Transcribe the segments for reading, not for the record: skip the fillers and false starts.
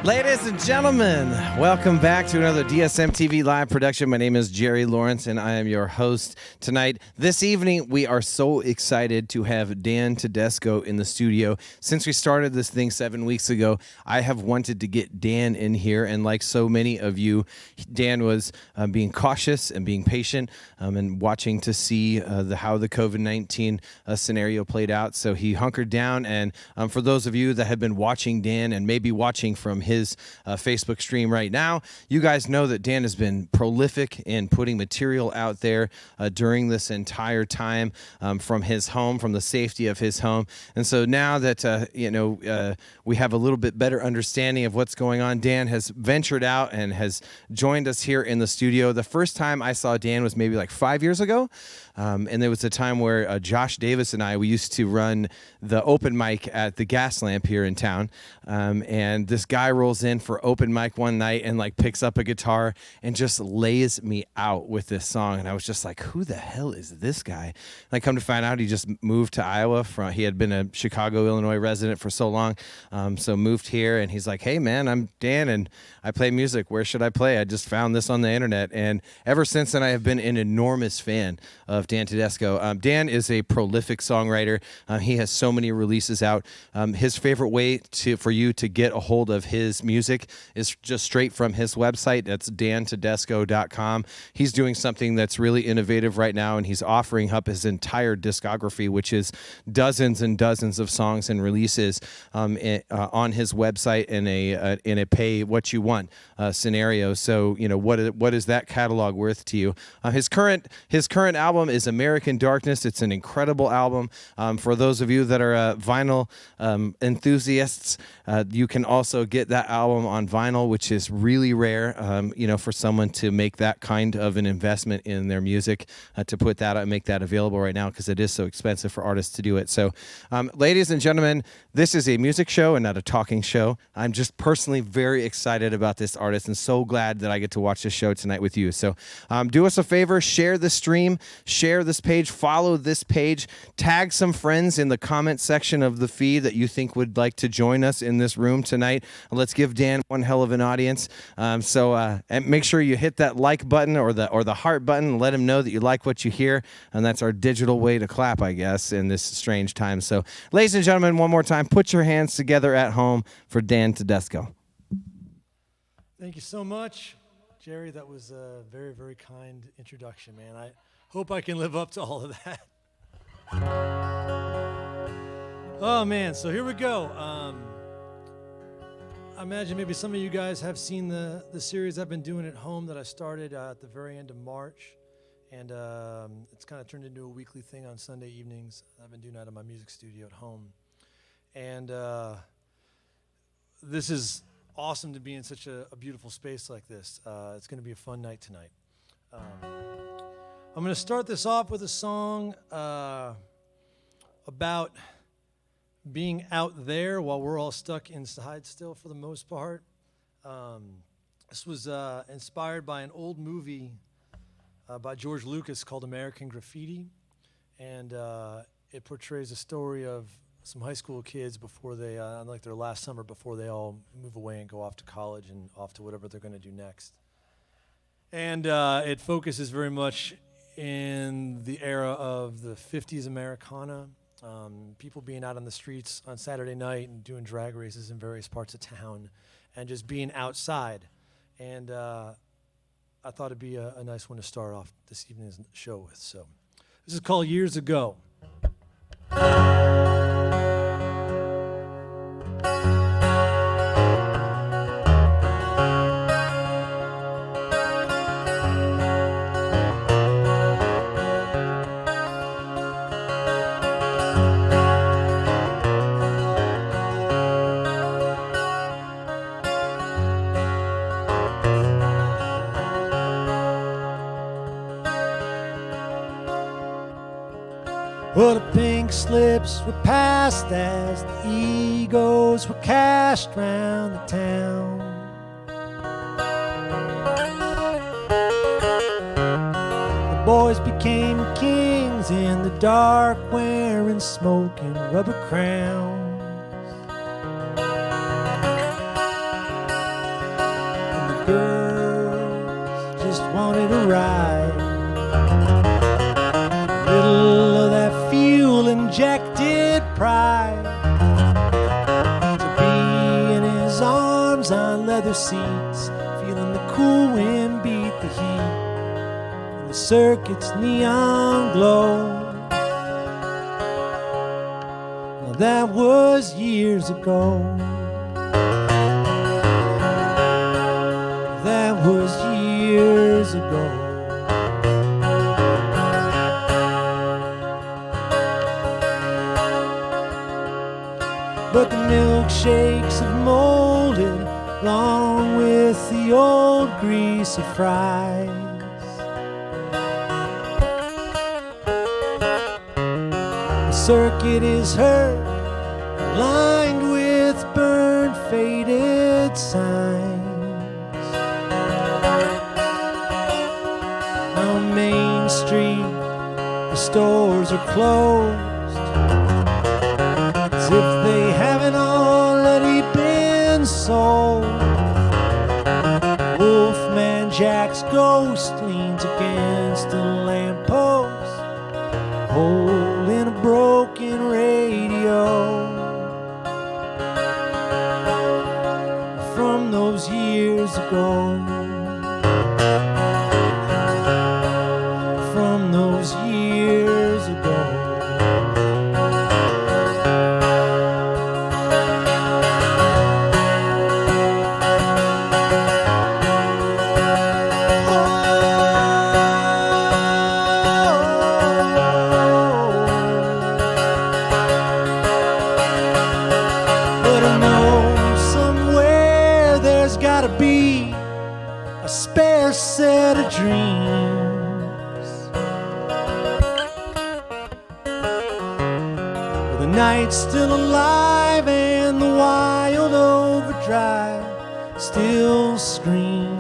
Ladies and gentlemen, welcome back to another DSM TV live production. My name is Jerry Lawrence, and I am your host tonight. This evening, we are so excited to have Dan Tedesco in the studio. Since we started this thing 7 weeks ago, I have wanted to get Dan in here, and like so many of you, Dan was being cautious and being patient and watching to see how the COVID-19 scenario played out. So he hunkered down, and for those of you that have been watching Dan and maybe watching from his Facebook stream right now, you guys know that Dan has been prolific in putting material out there during this entire time from his home, from the safety of his home. And so now that we have a little bit better understanding of what's going on, Dan has ventured out and has joined us here in the studio. The first time I saw Dan was maybe like 5 years ago. And there was a time where Josh Davis and we used to run the open mic at the Gas Lamp here in town. And this guy rolls in for open mic one night and like picks up a guitar and just lays me out with this song. And I was just like, who the hell is this guy? And I come to find out he just moved to Iowa. He had been a Chicago, Illinois resident for so long. So moved here, and he's like, hey man, I'm Dan and I play music. Where should I play? I just found this on the internet. And ever since then, I have been an enormous fan of Dan Tedesco. Dan is a prolific songwriter. He has so many releases out. His favorite way for you to get a hold of his music is just straight from his website. That's dantedesco.com. He's doing something that's really innovative right now, and he's offering up his entire discography, which is dozens and dozens of songs and releases on his website in a pay what you want scenario. So, what is that catalog worth to you? His current album is American Darkness. It's an incredible album. For those of you that are vinyl enthusiasts, you can also get that album on vinyl, which is really rare, for someone to make that kind of an investment in their music, to put that out and make that available right now, because it is so expensive for artists to do it. So, ladies and gentlemen, this is a music show and not a talking show. I'm just personally very excited about this artist and so glad that I get to watch this show tonight with you. So do us a favor, share the stream, share this page, follow this page, tag some friends in the comment section of the feed that you think would like to join us in this room tonight. Let's give Dan one hell of an audience. And make sure you hit that like button or the heart button and let him know that you like what you hear. And that's our digital way to clap, I guess, in this strange time. So, ladies and gentlemen, one more time, put your hands together at home for Dan Tedesco. Thank you so much, Jerry. That was a very, very kind introduction, man. I hope I can live up to all of that. Oh, man, so here we go. I imagine maybe some of you guys have seen the series I've been doing at home that I started at the very end of March. And it's kind of turned into a weekly thing on Sunday evenings. I've been doing that in my music studio at home. And this is awesome to be in such a beautiful space like this. It's going to be a fun night tonight. I'm going to start this off with a song about being out there while we're all stuck inside still for the most part. This was inspired by an old movie by George Lucas called American Graffiti. And it portrays a story of some high school kids before they, like their last summer before they all move away and go off to college and off to whatever they're going to do next. And it focuses very much in the era of the 50s Americana, people being out on the streets on Saturday night and doing drag races in various parts of town and just being outside. And I thought it'd be a nice one to start off this evening's show with. So this is called Years Ago. Well, the pink slips were passed as the egos were cashed round the town. The boys became kings in the dark, wearing smoking rubber crowns. girls just wanted a ride. A little of that fuel-injected pride. To be in his arms on leather seats, feeling the cool wind beat the heat, and the circuit's neon glow. Now that was years ago. That was years ago. But the milkshakes have molded along with the old grease of fries. The circuit is hurt, lined with burned, faded signs. On Main Street, the stores are closed, as if they haven't already been sold. Wolfman Jack's ghost leans against a lamppost, holding a broken radio. From those years ago. From those years ago. But I know somewhere there's gotta be a spare set of dreams. The night's still alive and the wild overdrive still screams.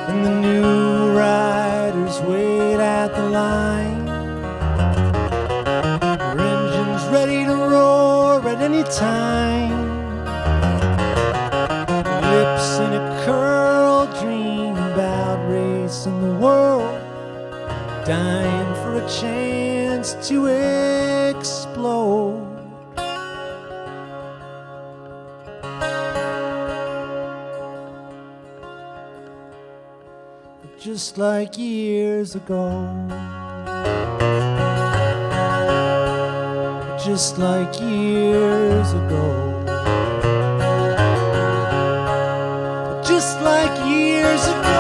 And the new riders wait at the line, their engines ready to roar at any time. Lips in a curl dream about racing the world, dying for a chance to explode. Just like years ago. Just like years ago. Just like years ago.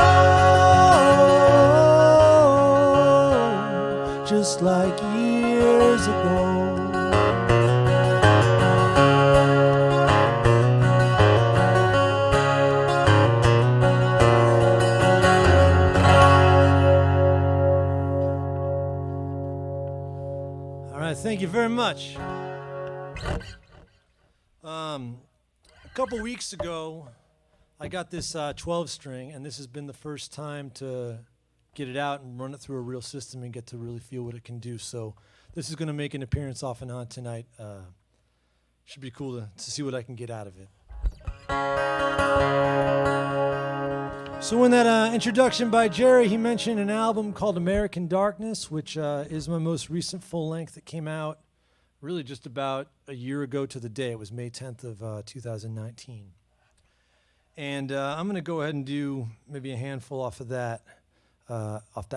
Just like years ago. All right, thank you very much. A couple weeks ago, I got this 12 string, and this has been the first time to get it out and run it through a real system and get to really feel what it can do. So this is going to make an appearance off and on tonight. Should be cool to see what I can get out of it. So in that introduction by Jerry, he mentioned an album called American Darkness, which is my most recent full length that came out really just about a year ago to the day. It was May 10th of 2019. And I'm going to go ahead and do maybe a handful off that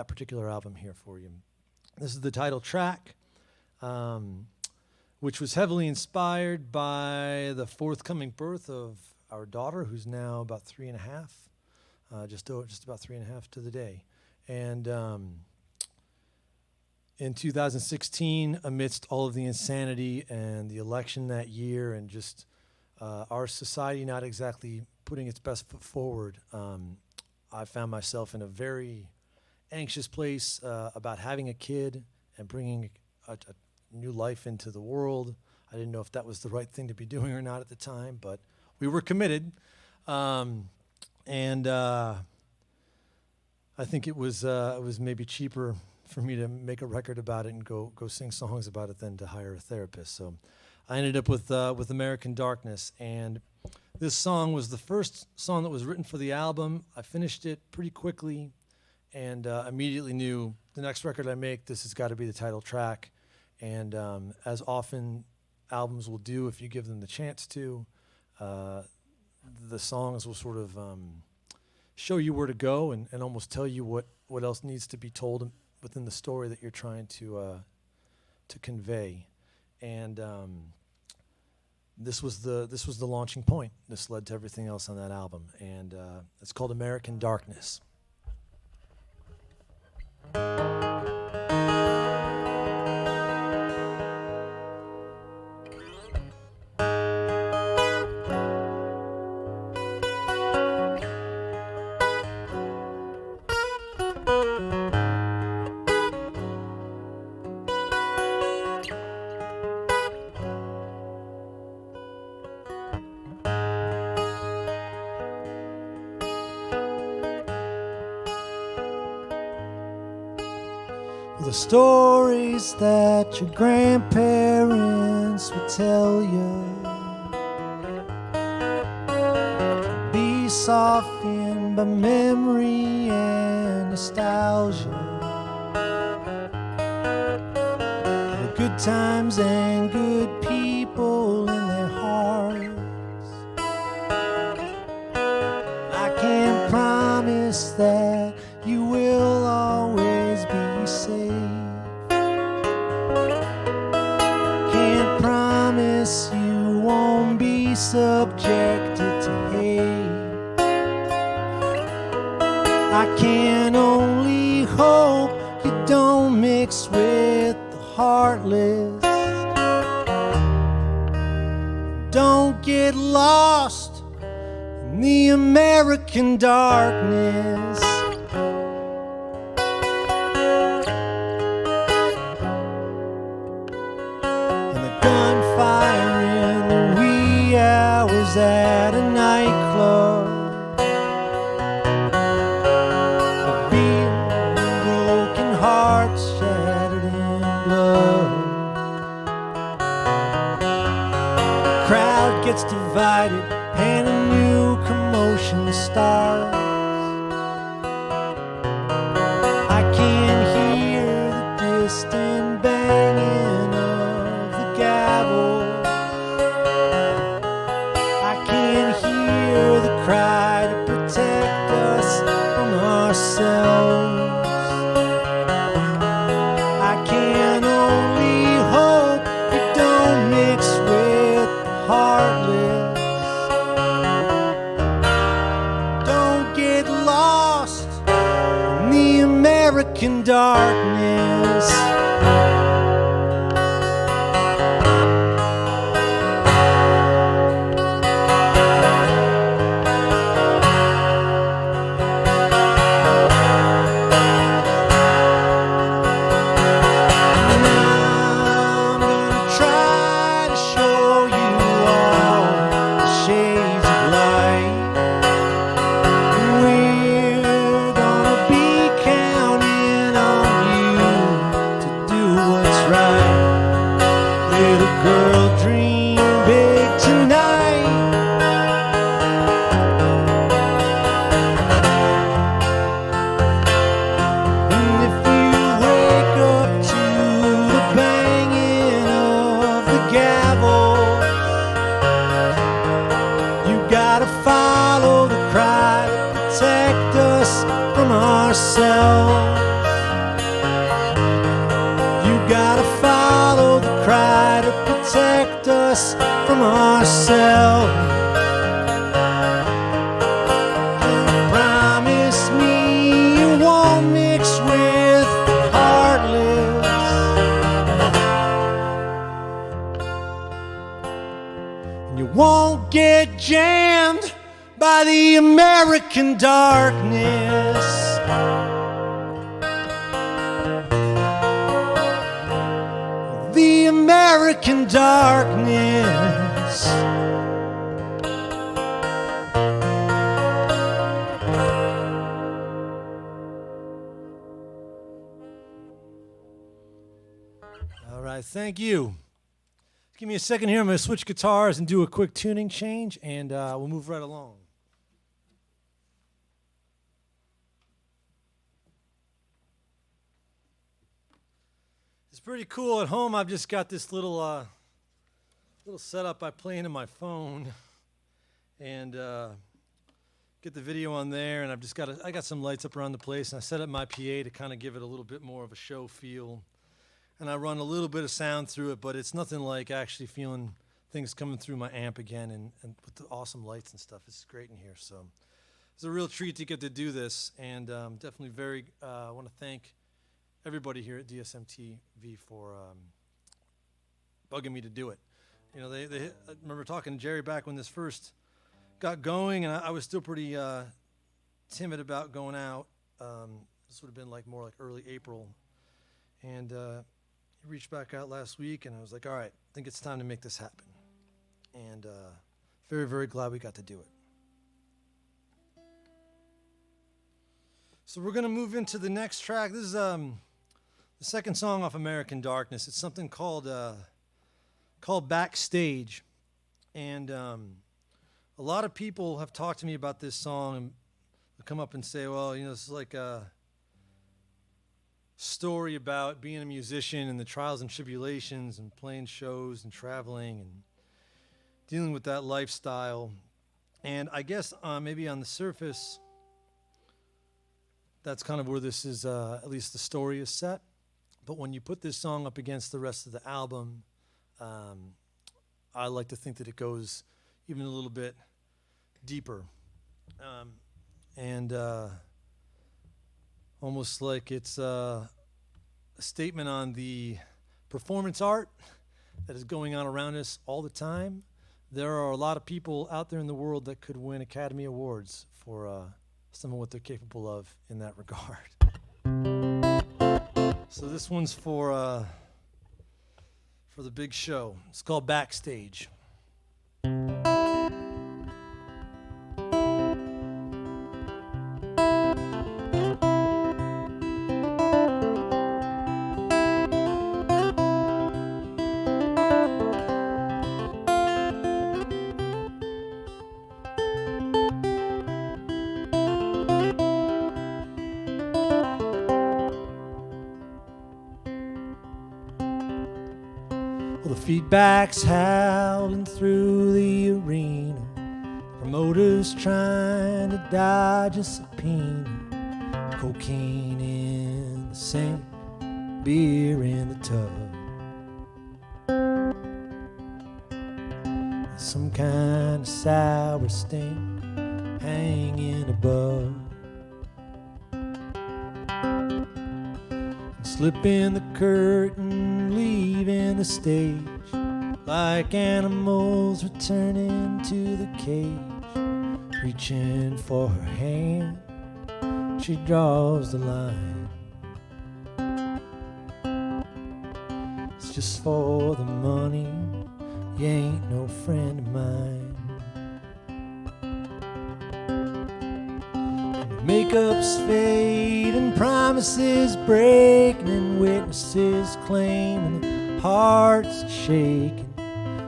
particular album here for you. This is the title track, which was heavily inspired by the forthcoming birth of our daughter, who's now about 3.5, just about 3.5 to the day. And in 2016, amidst all of the insanity and the election that year and just our society not exactly putting its best foot forward, I found myself in a very anxious place about having a kid and bringing a new life into the world. I didn't know if that was the right thing to be doing or not at the time, but we were committed. And I think it was maybe cheaper for me to make a record about it and go sing songs about it than to hire a therapist. So I ended up with American Darkness, and this song was the first song that was written for the album. I finished it pretty quickly, and immediately knew the next record I make, this has got to be the title track. And as often albums will do, if you give them the chance to, the songs will sort of show you where to go and almost tell you what else needs to be told within the story that you're trying to convey. And this was the launching point. This led to everything else on that album, and it's called American Darkness. The stories that your grandparents would tell you be softened by memory and nostalgia. The good times and good people in their hearts. I can't promise that you will always be safe. Can't promise you won't be subjected to hate. I can only hope you don't mix with the heartless. Don't get lost in the American darkness. At a nightclub, the beat of broken hearts shattered in blood. The crowd gets divided and a new commotion starts. I can hear the distant banging of the gavel. The cry to protect us from ourselves. I can only hope you don't mix with the heartless. Don't get lost in the American darkness. You gotta follow the cry to protect us from ourselves. Promise me you won't mix with the heartless. And you won't get jammed by the American darkness. The American darkness. All right, thank you. Give me a second here. I'm going to switch guitars and do a quick tuning change, and we'll move right along. It's pretty cool. At home, I've just got this little setup I play into my phone, and get the video on there. And I got some lights up around the place, and I set up my PA to kind of give it a little bit more of a show feel. And I run a little bit of sound through it, but it's nothing like actually feeling things coming through my amp again, and with the awesome lights and stuff. It's great in here. So it's a real treat to get to do this, and definitely I want to thank everybody here at DSM-TV for bugging me to do it. You know, I remember talking to Jerry back when this first got going, and I was still pretty timid about going out. This would have been more like early April, and he reached back out last week, and I was like, all right, I think it's time to make this happen. And very, very glad we got to do it. So we're going to move into the next track. This is the second song off American Darkness. It's something called Backstage. And a lot of people have talked to me about this song and come up and say, well, this is like a story about being a musician and the trials and tribulations and playing shows and traveling and dealing with that lifestyle. And I guess maybe on the surface, that's kind of where this is, at least the story is set. But when you put this song up against the rest of the album, I like to think that it goes even a little bit deeper. And almost like it's a statement on the performance art that is going on around us all the time. There are a lot of people out there in the world that could win Academy Awards for some of what they're capable of in that regard. So this one's for the big show. It's called Backstage. Well, the feedback's howling through the arena. Promoters trying to dodge a subpoena. Cocaine in the sink, beer in the tub. Some kind of sour stink hanging above. Slipping the curtain, leaving the stage, like animals returning to the cage. Reaching for her hand, she draws the line. It's just for the money, you ain't no friend of mine. Makeup's fading, promises breaking, and witnesses claiming the hearts are shaking.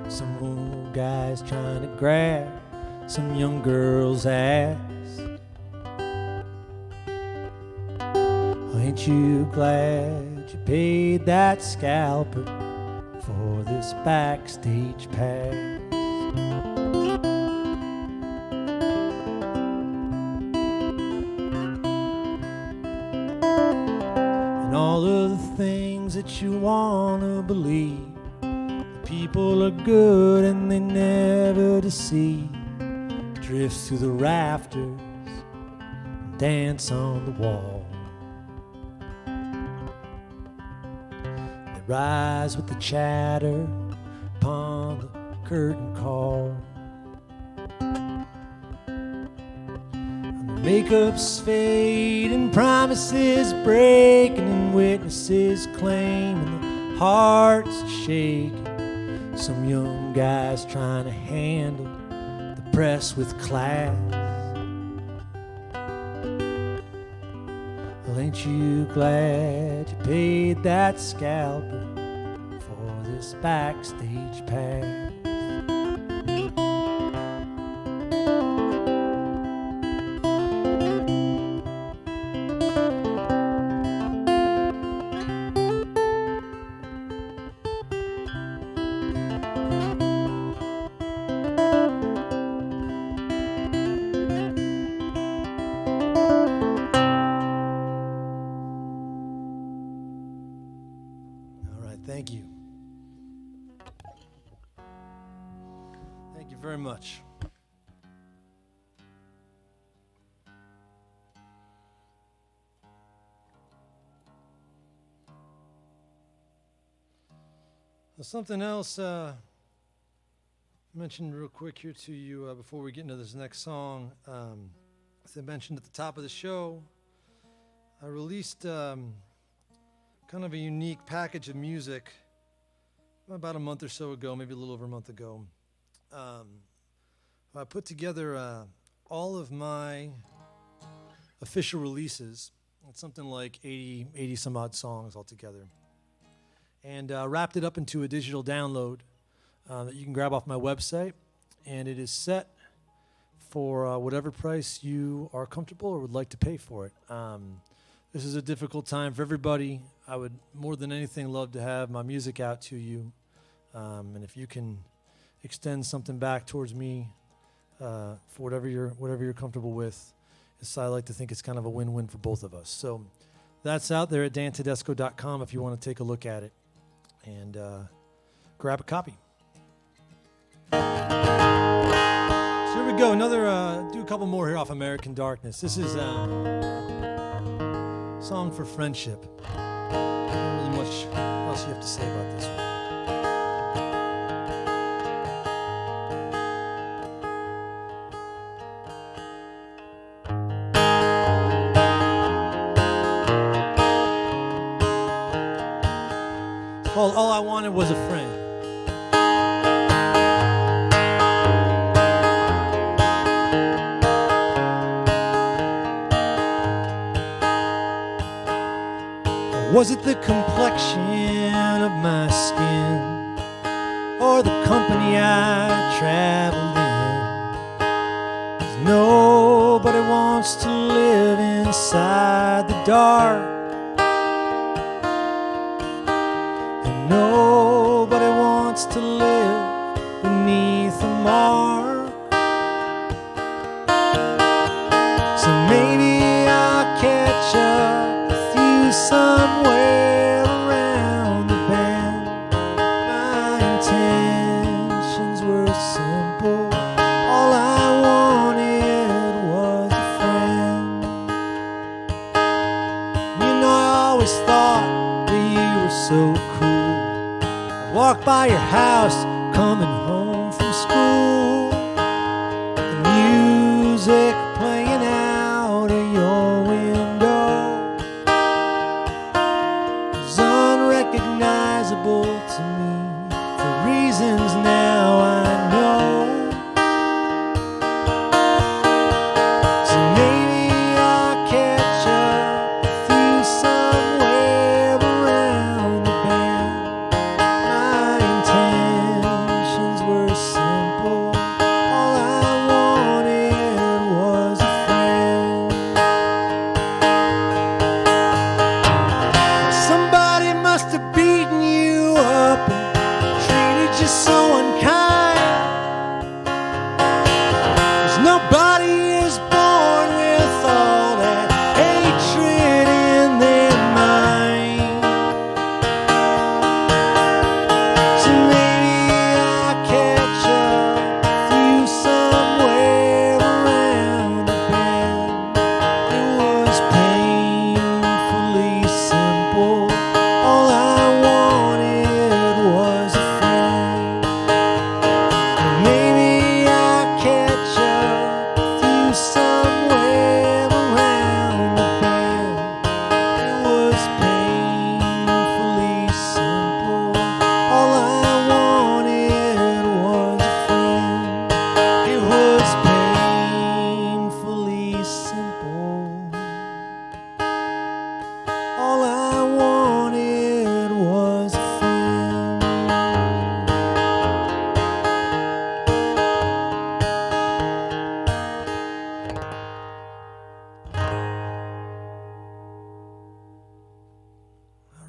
Some old guy's trying to grab some young girl's ass. Ain't you glad you paid that scalper for this backstage pass? All of the things that you want to believe. The people are good and they never deceive. Drifts through the rafters, dance on the wall. They rise with the chatter upon the curtain call. Makeup's fading, promises breaking, and witnesses claiming the hearts are shaking. Some young guys trying to handle the press with class. Well, ain't you glad you paid that scalper for this backstage pass. Thank you. Thank you very much. Something else mentioned real quick here to you before we get into this next song. As I mentioned at the top of the show, I released kind of a unique package of music about a month or so ago, maybe a little over a month ago. I put together all of my official releases. It's something like 80 some odd songs altogether. And wrapped it up into a digital download that you can grab off my website. And it is set for whatever price you are comfortable or would like to pay for it. This is a difficult time for everybody. I would more than anything love to have my music out to you. And if you can extend something back towards me for whatever you're comfortable with, I like to think it's kind of a win-win for both of us. So that's out there at DANTEDESCO.com if you want to take a look at it and grab a copy. So here we go. Do a couple more here off American Darkness. This is Song for Friendship. Not really much else you have to say about this one. It's called All I Wanted Was a Friend. Was it the complexion of my skin, or the company I traveled in? 'Cause nobody wants to live inside the dark, and nobody wants to live beneath a mark. So maybe I'll catch up with you somewhere around the bend. My intentions were simple. All I wanted was a friend. You know, I always thought that you were so cool. I'd walk by your house coming home from school, the music playing out of your window was unrecognizable to me for reasons now I know. So maybe I'll catch up with you somewhere around the bend. My intentions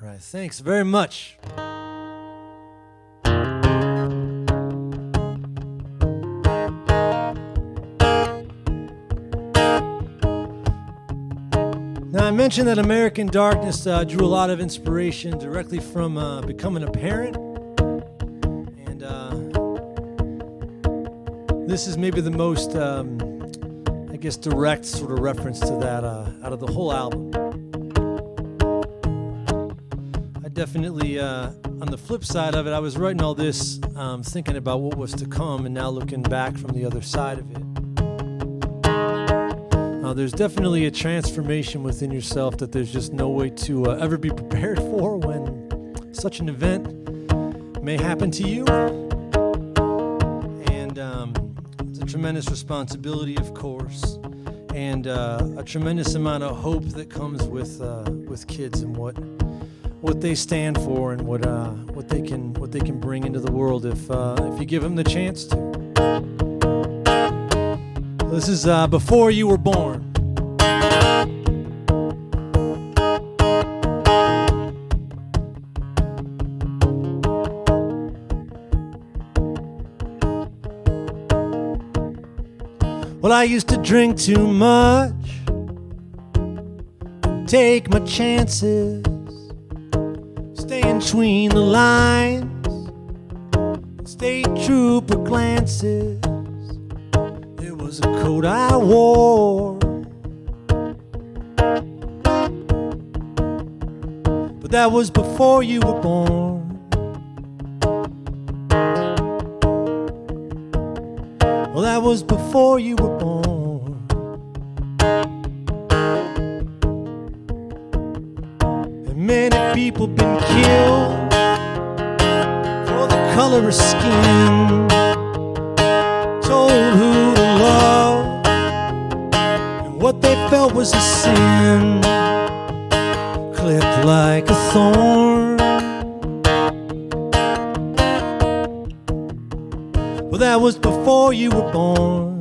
All right, thanks very much. Now, I mentioned that American Darkness drew a lot of inspiration directly from becoming a parent. And this is maybe the most, I guess, direct sort of reference to that out of the whole album. I definitely, on the flip side of it, I was writing all this thinking about what was to come, and now looking back from the other side of it. There's definitely a transformation within yourself that there's just no way to ever be prepared for when such an event may happen to you. And it's a tremendous responsibility, of course, and a tremendous amount of hope that comes with kids and what they stand for and what they can bring into the world if you give them the chance to. This is Before You Were Born. Well, I used to drink too much, take my chances, stay in between the lines, state trooper glances. There was a coat I wore, but that was before you were born. Well, that was before you were born. And many people been killed for the color of skin, told who to love, and what they felt was a sin, clipped like a thorn. Well, that was before you were born.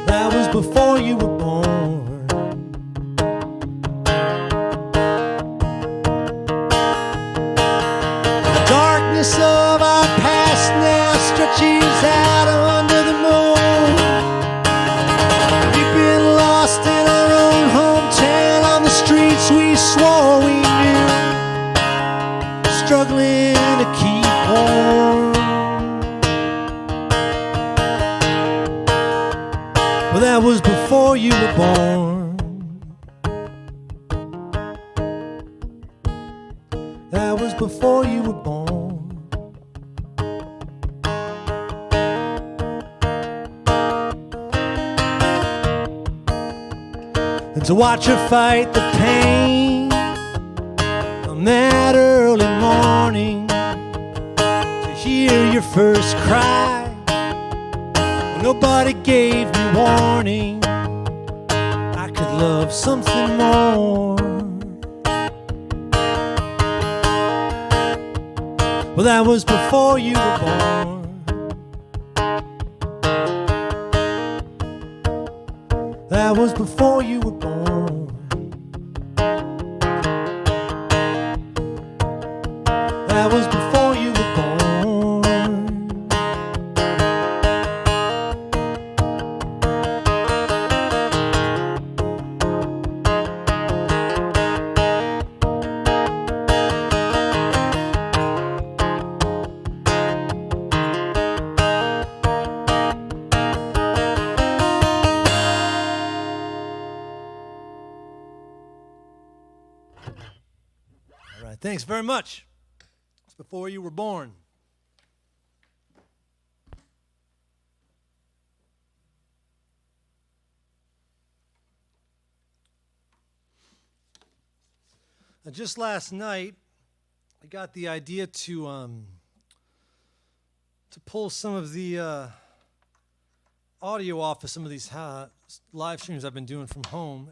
That was before you were born. The darkness of our past now stretches out under the moon. We've been lost in our own hometown, on the streets we swore we knew, struggling to keep warm. Well, that was before you were born. That was before you were born. And to watch her fight the pain on that early morning, to hear your first cry when nobody gave me warning, I could love something more. Well, that was before you were born. That was before you were born. That was before you were born. All right, thanks very much. It's before you were born. Now, just last night, I got the idea to pull some of the audio off of some of these live streams I've been doing from home,